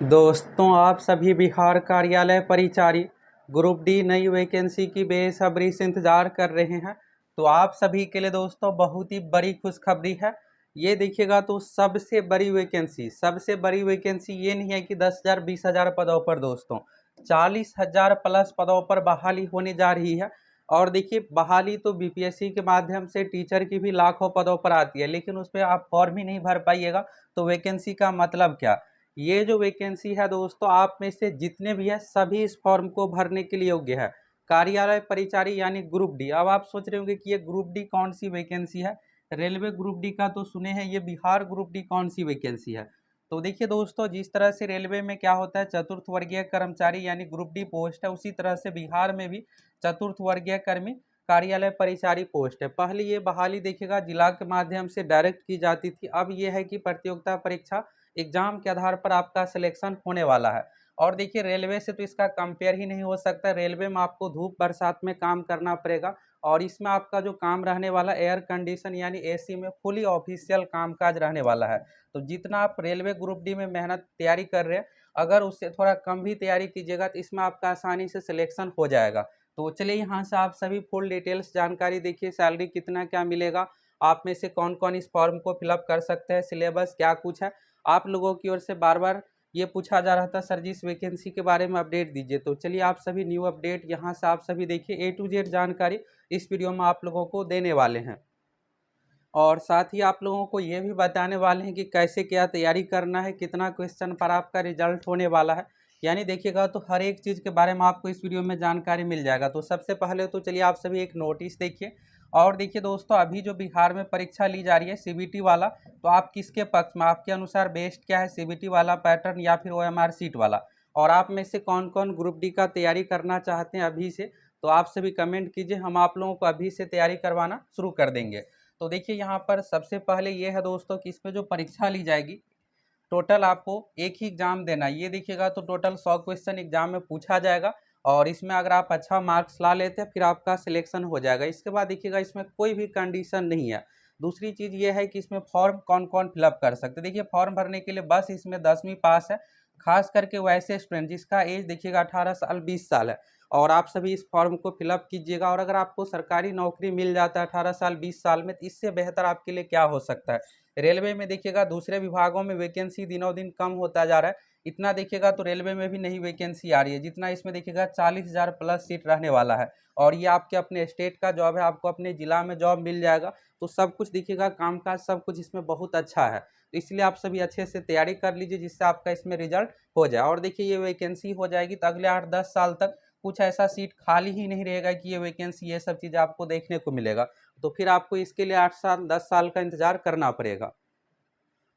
दोस्तों, आप सभी बिहार कार्यालय परिचारी ग्रुप डी नई वैकेंसी की बेसब्री से इंतजार कर रहे हैं। तो आप सभी के लिए दोस्तों बहुत ही बड़ी खुशखबरी है। ये देखिएगा तो सबसे बड़ी वैकेंसी ये नहीं है कि 10,000 20,000 पदों पर दोस्तों 40,000 प्लस पदों पर बहाली होने जा रही है। और देखिए, बहाली तो बीपीएससी के माध्यम से टीचर की भी लाखों पदों पर आती है, लेकिन उस पर आप फॉर्म ही नहीं भर पाइएगा तो वैकेंसी का मतलब क्या। ये जो वैकेंसी है दोस्तों, आप में से जितने भी है सभी इस फॉर्म को भरने के लिए योग्य है। कार्यालय परिचारी यानी ग्रुप डी। अब आप सोच रहे होंगे कि ये ग्रुप डी कौन सी वैकेंसी है। रेलवे ग्रुप डी का तो सुने हैं, ये बिहार ग्रुप डी कौन सी वैकेंसी है। तो देखिए दोस्तों, जिस तरह से रेलवे में क्या होता है चतुर्थ वर्गीय कर्मचारी यानी ग्रुप डी पोस्ट है, उसी तरह से बिहार में भी चतुर्थ वर्गीय कर्मी कार्यालय परिचारी पोस्ट है। पहले ये बहाली देखिएगा जिला के माध्यम से डायरेक्ट की जाती थी। अब ये है कि प्रतियोगिता परीक्षा एग्जाम के आधार पर आपका सिलेक्शन होने वाला है। और देखिए, रेलवे से तो इसका कंपेयर ही नहीं हो सकता। रेलवे में आपको धूप बरसात में काम करना पड़ेगा, और इसमें आपका जो काम रहने वाला एयर कंडीशन यानी एसी में फुली ऑफिशियल कामकाज रहने वाला है। तो जितना आप रेलवे ग्रुप डी में मेहनत तैयारी कर रहे हैं, अगर उससे थोड़ा कम भी तैयारी कीजिएगा तो इसमें आपका आसानी से सिलेक्शन हो जाएगा। तो चलिए यहाँ से आप सभी फुल डिटेल्स जानकारी देखिए, सैलरी कितना क्या मिलेगा, आप में से कौन कौन इस फॉर्म को फिलअप कर सकते हैं, सिलेबस क्या कुछ है। आप लोगों की ओर से बार बार ये पूछा जा रहा था सर जी इस वैकेंसी के बारे में अपडेट दीजिए। तो चलिए आप सभी न्यू अपडेट यहाँ से आप सभी देखिए, ए टू जेड जानकारी इस वीडियो में आप लोगों को देने वाले हैं। और साथ ही आप लोगों को ये भी बताने वाले हैं कि कैसे क्या तैयारी करना है, कितना क्वेश्चन पर आपका रिजल्ट होने वाला है। यानी देखिएगा तो हर एक चीज़ के बारे में आपको इस वीडियो में जानकारी मिल जाएगा। तो सबसे पहले तो चलिए आप सभी एक नोटिस देखिए। और देखिए दोस्तों, अभी जो बिहार में परीक्षा ली जा रही है सीबीटी वाला, तो आप किसके पक्ष में, आपके अनुसार बेस्ट क्या है, सीबीटी वाला पैटर्न या फिर ओएमआर सीट वाला। और आप में से कौन कौन ग्रुप डी का तैयारी करना चाहते हैं अभी से, तो आप सभी कमेंट कीजिए, हम आप लोगों को अभी से तैयारी करवाना शुरू कर देंगे। तो देखिए यहाँ पर सबसे पहले ये है दोस्तों कि इसमें जो परीक्षा ली जाएगी, टोटल आपको एक ही एग्जाम देना है। ये देखिएगा तो टोटल 100 क्वेश्चन एग्जाम में पूछा जाएगा, और इसमें अगर आप अच्छा मार्क्स ला लेते हैं फिर आपका सिलेक्शन हो जाएगा। इसके बाद देखिएगा इसमें कोई भी कंडीशन नहीं है। दूसरी चीज़ ये है कि इसमें फॉर्म कौन कौन फिलअप कर सकते हैं। देखिए, फॉर्म भरने के लिए बस इसमें 10वीं पास है, खास करके वैसे स्टूडेंट जिसका एज देखिएगा 18 साल 20 साल है, और आप सभी इस फॉर्म को फिलअप कीजिएगा। और अगर आपको सरकारी नौकरी मिल जाता है 18 साल 20 साल में, तो इससे बेहतर आपके लिए क्या हो सकता है। रेलवे में देखिएगा दूसरे विभागों में वैकेंसी दिनों दिन कम होता जा रहा है, इतना देखिएगा तो रेलवे में भी नहीं वैकेंसी आ रही है जितना इसमें देखिएगा 40,000 प्लस सीट रहने वाला है। और ये आपके अपने स्टेट का जॉब है, आपको अपने ज़िला में जॉब मिल जाएगा। तो सब कुछ देखिएगा, कामकाज सब कुछ इसमें बहुत अच्छा है। तो इसलिए आप सभी अच्छे से तैयारी कर लीजिए जिससे आपका इसमें रिजल्ट हो जाए। और देखिए, ये वैकेंसी हो जाएगी तो अगले 8-10 साल तक कुछ ऐसा सीट खाली ही नहीं रहेगा कि ये वैकेंसी ये सब चीज़ आपको देखने को मिलेगा। तो फिर आपको इसके लिए 8 साल 10 साल का इंतजार करना पड़ेगा।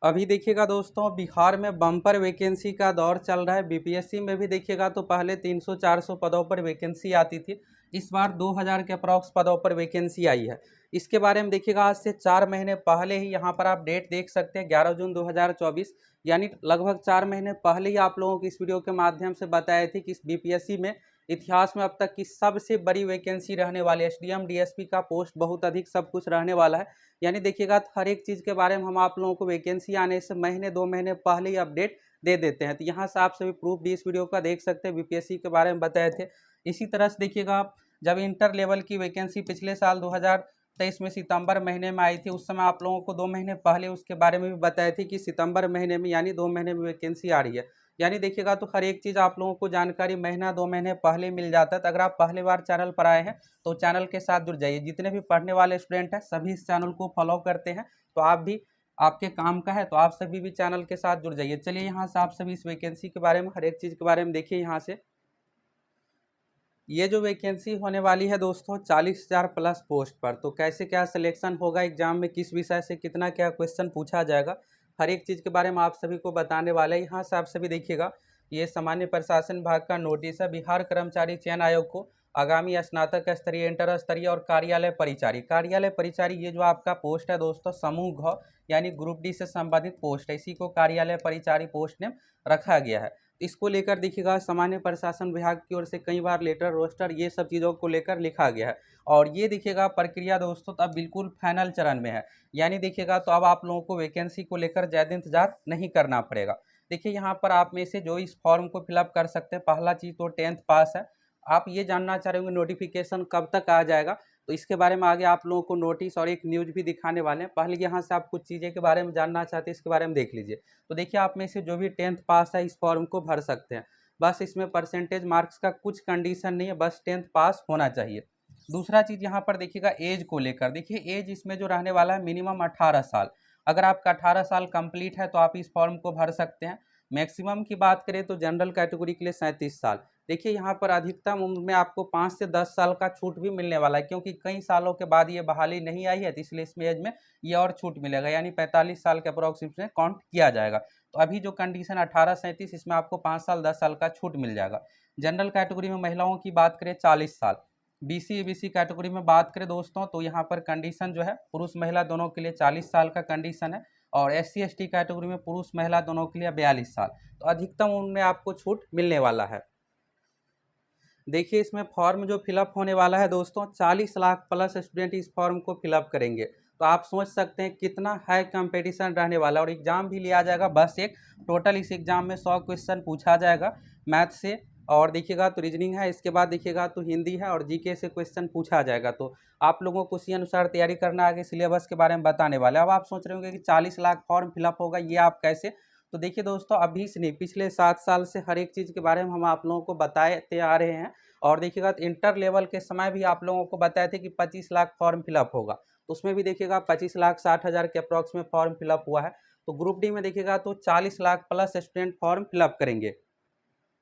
अभी देखिएगा दोस्तों, बिहार में बम्पर वैकेंसी का दौर चल रहा है। बीपीएससी में भी देखिएगा तो पहले 300-400 पदों पर वैकेंसी आती थी, इस बार 2000 के अप्रॉक्स पदों पर वैकेंसी आई है। इसके बारे में देखिएगा आज से 4 महीने पहले ही यहाँ पर आप डेट देख सकते हैं, 11 जून 2024, यानी लगभग 4 महीने पहले ही आप लोगों को इस वीडियो के माध्यम से बताए थे कि इस बीपीएससी में इतिहास में अब तक की सबसे बड़ी वैकेंसी रहने वाली है। एसडीएम डीएसपी का पोस्ट बहुत अधिक सब कुछ रहने वाला है। यानी देखिएगा हर एक चीज़ के बारे में हम आप लोगों को वैकेंसी आने से महीने 2 महीने पहले ही अपडेट दे देते हैं। तो यहाँ से आप सभी प्रूफ भी इस वीडियो का देख सकते हैं, बीपीएससी के बारे में बताए थे। इसी तरह से देखिएगा आप, जब इंटर लेवल की वैकेंसी पिछले साल 2023 में सितंबर महीने में आई थी, उस समय आप लोगों को 2 महीने पहले उसके बारे में भी बताए थे कि सितंबर महीने में यानी 2 महीने में वैकेंसी आ रही है। यानी देखिएगा तो हर एक चीज़ आप लोगों को जानकारी महीना 2 महीने पहले मिल जाता है। तो अगर आप पहली बार चैनल पर आए हैं तो चैनल के साथ जुड़ जाइए। जितने भी पढ़ने वाले स्टूडेंट हैं सभी इस चैनल को फॉलो करते हैं, तो आप भी, आपके काम का है तो आप सभी भी चैनल के साथ जुड़ जाइए। चलिए यहाँ से आप सभी इस वैकेंसी के बारे में, हर एक चीज़ के बारे में देखिए। यहाँ से ये जो वैकेंसी होने वाली है दोस्तों 40,000 प्लस पोस्ट पर, तो कैसे क्या सिलेक्शन होगा, एग्जाम में किस विषय से कितना क्या क्वेश्चन पूछा जाएगा, हर एक चीज़ के बारे में आप सभी को बताने वाले हैं। यहाँ से आप सभी देखिएगा, ये सामान्य प्रशासन विभाग का नोटिस है। बिहार कर्मचारी चयन आयोग को आगामी स्नातक स्तरीय, इंटर स्तरीय और कार्यालय परिचारी ये जो आपका पोस्ट है दोस्तों, समूह घ यानी ग्रुप डी से संबंधित पोस्ट है, इसी को कार्यालय परिचारी पोस्ट नेम रखा गया है। इसको लेकर देखिएगा सामान्य प्रशासन विभाग की ओर से कई बार लेटर, रोस्टर, ये सब चीज़ों को लेकर लिखा गया है। और ये देखिएगा प्रक्रिया दोस्तों तो अब बिल्कुल फाइनल चरण में है। यानी देखिएगा तो अब आप लोगों को वैकेंसी को लेकर ज़्यादा इंतजार नहीं करना पड़ेगा। देखिए यहाँ पर आप में से जो इस फॉर्म को फिलअप कर सकते हैं, पहला चीज़ तो 10th पास है। आप ये जानना चाह रहे होंगे नोटिफिकेशन कब तक आ जाएगा, तो इसके बारे में आगे आप लोगों को नोटिस और एक न्यूज़ भी दिखाने वाले हैं। पहले यहाँ से आप कुछ चीज़ें के बारे में जानना चाहते हैं, इसके बारे में देख लीजिए। तो देखिए आप में से जो भी 10th पास है इस फॉर्म को भर सकते हैं। बस इसमें परसेंटेज मार्क्स का कुछ कंडीशन नहीं है, बस 10th पास होना चाहिए। दूसरा चीज़ यहाँ पर देखिएगा एज को लेकर, देखिए एज इसमें जो रहने वाला है मिनिमम 18 साल। अगर आपका 18 साल कंप्लीट है तो आप इस फॉर्म को भर सकते हैं। मैक्सिमम की बात करें तो जनरल कैटेगरी के लिए 37 साल। देखिए यहाँ पर अधिकतम उम्र में आपको 5 से 10 साल का छूट भी मिलने वाला है, क्योंकि कई सालों के बाद ये बहाली नहीं आई है, तो इसलिए इसमें एज में ये और छूट मिलेगा, यानी 45 साल के अप्रोक्सीमेट में काउंट किया जाएगा। तो अभी जो कंडीशन 18-37, इसमें आपको 5 साल 10 साल का छूट मिल जाएगा। जनरल कैटेगरी में महिलाओं की बात करें 40 साल। बीसी एबीसी कैटेगरी में बात करें दोस्तों तो यहाँ पर कंडीशन जो है पुरुष महिला दोनों के लिए 40 साल का कंडीशन है, और एससी एसटी कैटेगरी में पुरुष महिला दोनों के लिए 42 साल। तो अधिकतम उनमें आपको छूट मिलने वाला है। देखिए इसमें फॉर्म जो फिलअप होने वाला है दोस्तों, 40 लाख प्लस स्टूडेंट इस फॉर्म को फिलअप करेंगे। तो आप सोच सकते हैं कितना हाई कंपटीशन रहने वाला है, और एग्जाम भी लिया जाएगा बस एक। टोटल इस एग्जाम में 100 क्वेश्चन पूछा जाएगा मैथ से, और देखिएगा तो रीजनिंग है, इसके बाद देखिएगा तो हिंदी है, और जीके से क्वेश्चन पूछा जाएगा। तो आप लोगों को उसी अनुसार तैयारी करना, आगे सिलेबस के बारे में बताने वाले। अब आप सोच रहे होंगे कि 40 लाख फॉर्म फिलअप होगा, ये आप कैसे? तो देखिए दोस्तों, अभी से नहीं, पिछले 7 साल से हर एक चीज़ के बारे में हम आप लोगों को बताते आ रहे हैं। और देखिएगा तो इंटर लेवल के समय भी आप लोगों को बताए थे कि 25 लाख फॉर्म फिलअप होगा, तो उसमें भी देखिएगा 25,60,000 के अप्रॉक्स में फॉर्म फिलअप हुआ है। तो ग्रुप डी में देखिएगा तो 40 lakh plus student form fill up करेंगे।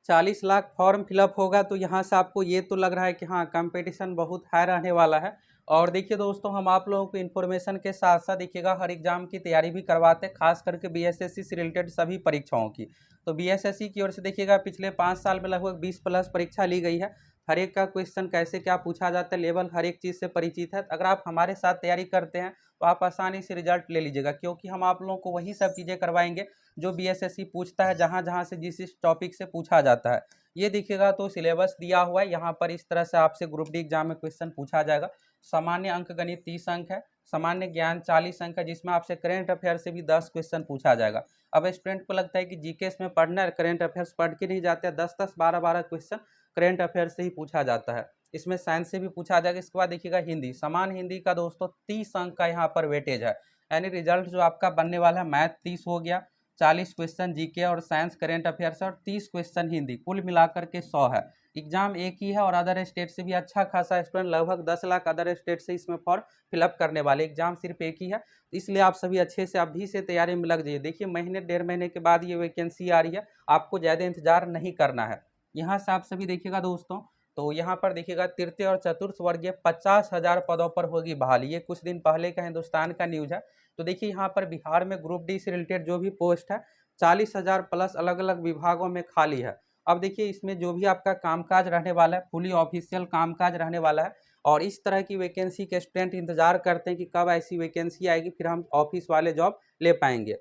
40 लाख फॉर्म फिलअप होगा, तो यहाँ से आपको ये तो लग रहा है कि हाँ कंपटीशन बहुत हाई रहने वाला है। और देखिए दोस्तों, हम आप लोगों को इन्फॉर्मेशन के साथ साथ देखिएगा हर एग्जाम की तैयारी भी करवाते हैं, खास करके बीएसएससी से रिलेटेड सभी परीक्षाओं की। तो बीएसएससी की ओर से देखिएगा पिछले 5 साल में लगभग 20 प्लस परीक्षा ली गई है। हर एक का क्वेश्चन कैसे क्या पूछा जाता है, लेवल हर एक चीज़ से परिचित है। अगर आप हमारे साथ तैयारी करते हैं तो आप आसानी से रिजल्ट ले लीजिएगा, क्योंकि हम आप लोगों को वही सब चीज़ें करवाएंगे जो बीएसएससी पूछता है, जहाँ जहाँ से जिस टॉपिक से पूछा जाता है। ये देखिएगा तो सिलेबस दिया हुआ है, यहाँ पर इस तरह से आपसे ग्रुप डी एग्जाम में क्वेश्चन पूछा जाएगा। सामान्य अंक गणित 30 अंक है, सामान्य ज्ञान 40 अंक है, जिसमें आपसे करेंट अफेयर से भी 10 क्वेश्चन पूछा जाएगा। अब स्टूडेंट को लगता है कि जीकेएस में पढ़ना है, करेंट अफेयर्स पढ़ के नहीं जाते हैं, 10-10, 12-12 क्वेश्चन करेंट अफेयर से ही पूछा जाता है। इसमें साइंस से भी पूछा जाएगा। इसके बाद देखिएगा हिंदी, समान हिंदी का दोस्तों 30 अंक का यहाँ पर वेटेज है, यानी रिजल्ट जो आपका बनने वाला है मैथ 30 हो गया, 40 क्वेश्चन जीके और साइंस करेंट अफेयर्स, और 30 क्वेश्चन हिंदी, कुल मिलाकर के 100 है। एग्जाम एक ही है, और अदर स्टेट से भी अच्छा खासा स्टूडेंट, लगभग 10 लाख अदर स्टेट से इसमें फॉर्म फिलअप करने वाले। एग्जाम सिर्फ एक ही है, इसलिए आप सभी अच्छे से अभी से तैयारी में लग जाइए। देखिए महीने 1.5 महीने के बाद ये वैकेंसी आ रही है, आपको ज़्यादा इंतजार नहीं करना है। यहाँ से आप सभी देखिएगा दोस्तों, तो यहाँ पर देखिएगा तृतीय और चतुर्थ वर्गीय 50,000 पदों पर होगी बहाली। ये कुछ दिन पहले का हिंदुस्तान का न्यूज़ है। तो देखिए यहाँ पर बिहार में ग्रुप डी से रिलेटेड जो भी पोस्ट है 40,000 प्लस अलग अलग विभागों में खाली है। अब देखिए इसमें जो भी आपका कामकाज रहने वाला है, फुली ऑफिशियल कामकाज रहने वाला है, और इस तरह की वैकेंसी के स्टूडेंट इंतजार करते हैं कि कब ऐसी वैकेंसी आएगी, फिर हम ऑफिस वाले जॉब ले पाएंगे।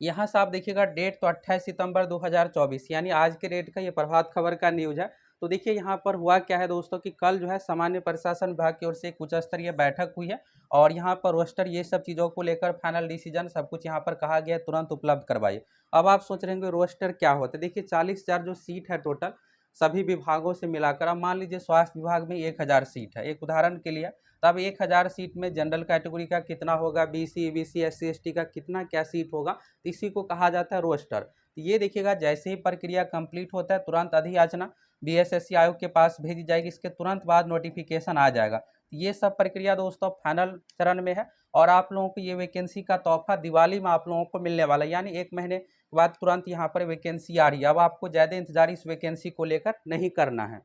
यहाँ से आप देखिएगा डेट तो 28 सितंबर 2024, यानी आज के डेट का ये प्रभात खबर का न्यूज़ है। तो देखिए यहाँ पर हुआ क्या है दोस्तों कि कल जो है सामान्य प्रशासन विभाग की ओर से एक उच्च स्तरीय बैठक हुई है, और यहाँ पर रोस्टर ये सब चीज़ों को लेकर फाइनल डिसीजन सब कुछ यहाँ पर कहा गया है तुरंत उपलब्ध करवाइए। अब आप सोच रहे होंगे रोस्टर क्या होता है। देखिए 40,000 जो सीट है टोटल सभी विभागों से मिलाकर, अब मान लीजिए स्वास्थ्य विभाग में 1,000 सीट है, एक उदाहरण के लिए। तब 1,000 सीट में जनरल कैटेगरी का कितना होगा, बीसी ईबीसी एससी एसटी का कितना क्या सीट होगा, तो इसी को कहा जाता है रोस्टर। तो ये देखिएगा जैसे ही प्रक्रिया कंप्लीट होता है तुरंत अधियाचना बीएसएससी आयोग के पास भेजी जाएगी, इसके तुरंत बाद नोटिफिकेशन आ जाएगा। ये सब प्रक्रिया दोस्तों फाइनल चरण में है, और आप लोगों को ये वैकेंसी का तोहफा दिवाली में आप लोगों को मिलने वाला है, यानी 1 महीने के बाद तुरंत यहाँ पर वैकेंसी आ रही है। अब आपको ज़्यादा इंतजार इस वैकेंसी को लेकर नहीं करना है।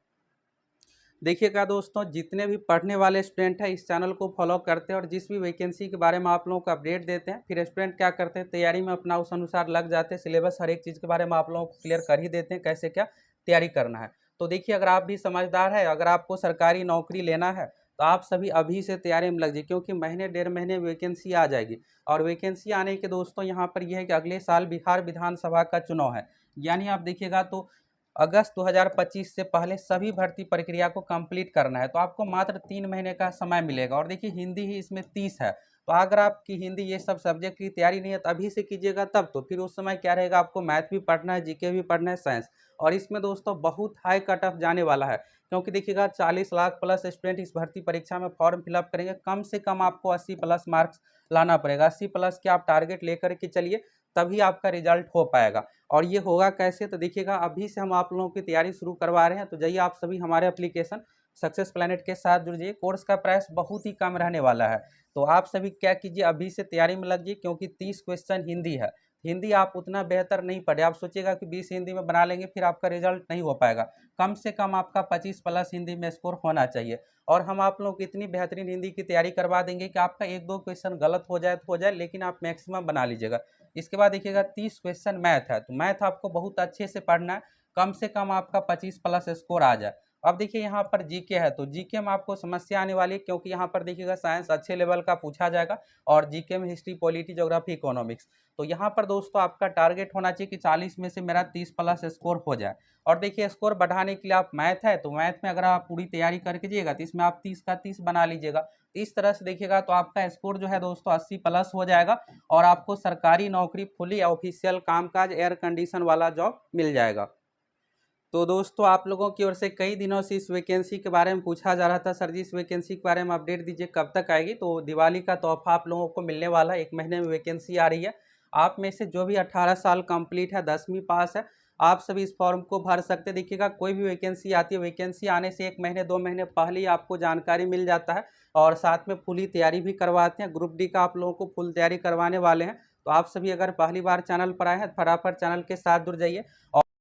देखिएगा दोस्तों, जितने भी पढ़ने वाले स्टूडेंट हैं इस चैनल को फॉलो करते हैं, और जिस भी वैकेंसी के बारे में आप लोगों को अपडेट देते हैं, फिर स्टूडेंट क्या करते हैं तैयारी में अपना उस अनुसार लग जाते हैं। सिलेबस हर एक चीज़ के बारे में आप लोगों को क्लियर कर ही देते हैं कैसे क्या तैयारी करना है। तो देखिए अगर आप भी समझदार है, अगर आपको सरकारी नौकरी लेना है तो आप सभी अभी से तैयारी में लग जाइए, क्योंकि महीने 1.5 महीने वैकेंसी आ जाएगी। और वैकेंसी आने के दोस्तों यहाँ पर यह है कि अगले साल बिहार विधानसभा का चुनाव है, यानी आप देखिएगा तो अगस्त 2025 से पहले सभी भर्ती प्रक्रिया को कंप्लीट करना है। तो आपको मात्र 3 महीने का समय मिलेगा, और देखिए हिंदी ही इसमें 30 है, तो अगर आपकी हिंदी ये सब सब्जेक्ट की तैयारी नहीं है तो अभी से कीजिएगा, तब तो फिर उस समय क्या रहेगा, आपको मैथ भी पढ़ना है, जीके भी पढ़ना है, साइंस। और इसमें दोस्तों बहुत हाई कट ऑफ जाने वाला है, क्योंकि देखिएगा 40 लाख प्लस स्टूडेंट इस भर्ती परीक्षा में फॉर्म फिलअप करेंगे। कम से कम आपको 80 प्लस मार्क्स लाना पड़ेगा। 80 प्लस के आप टारगेट लेकर के चलिए, तभी आपका रिजल्ट हो पाएगा। और ये होगा कैसे, तो देखिएगा अभी से हम आप लोगों की तैयारी शुरू करवा रहे हैं। तो जाइए आप सभी हमारे एप्लीकेशन सक्सेस प्लैनेट के साथ जुड़िए। कोर्स का प्राइस बहुत ही कम रहने वाला है, तो आप सभी क्या कीजिए, अभी से तैयारी में लगिए, क्योंकि 30 क्वेश्चन हिंदी है। हिंदी आप उतना बेहतर नहीं पढ़े, आप सोचिएगा कि 20 हिंदी में बना लेंगे, फिर आपका रिजल्ट नहीं हो पाएगा। कम से कम आपका 25 प्लस हिंदी में स्कोर होना चाहिए। और हम आप लोगों को इतनी बेहतरीन हिंदी की तैयारी करवा देंगे कि आपका 1-2 क्वेश्चन गलत हो जाए तो हो जाए, लेकिन आप मैक्सिमम बना लीजिएगा। इसके बाद देखिएगा 30 क्वेश्चन मैथ है, तो मैथ आपको बहुत अच्छे से पढ़ना है, कम से कम आपका 25 प्लस स्कोर आ जाए। अब देखिए यहाँ पर जीके है, तो जीके में आपको समस्या आने वाली है, क्योंकि यहाँ पर देखिएगा साइंस अच्छे लेवल का पूछा जाएगा, और जीके में हिस्ट्री, पॉलिटी, ज्योग्राफी, इकोनॉमिक्स। तो यहाँ पर दोस्तों आपका टारगेट होना चाहिए कि 40 में से मेरा 30 प्लस स्कोर हो जाए। और देखिए स्कोर बढ़ाने के लिए आप मैथ है, तो मैथ में अगर आप पूरी तैयारी करके जाइएगा तो इसमें आप 30 का 30 बना लीजिएगा। इस तरह से देखिएगा तो आपका स्कोर जो है दोस्तों 80 प्लस हो जाएगा, और आपको सरकारी नौकरी, फुली ऑफिशियल कामकाज, एयर कंडीशन वाला जॉब मिल जाएगा। तो दोस्तों आप लोगों की ओर से कई दिनों से इस वैकेंसी के बारे में पूछा जा रहा था, सर जी इस वैकेंसी के बारे में अपडेट दीजिए, कब तक आएगी। तो दिवाली का तोहफा आप लोगों को मिलने वाला है, 1 महीने में वैकेंसी आ रही है। आप में से जो भी 18 साल कंप्लीट है, 10वीं पास है, आप सभी इस फॉर्म को भर सकते। देखिएगा कोई भी वैकेंसी आती है, वैकेंसी आने से 1 महीने 2 महीने पहले ही आपको जानकारी मिल जाता है, और साथ में फुली तैयारी भी करवाते हैं। ग्रुप डी का आप लोगों को फुल तैयारी करवाने वाले हैं। तो आप सभी अगर पहली बार चैनल पर आए हैं, फटाफट चैनल के साथ जुड़ जाइए।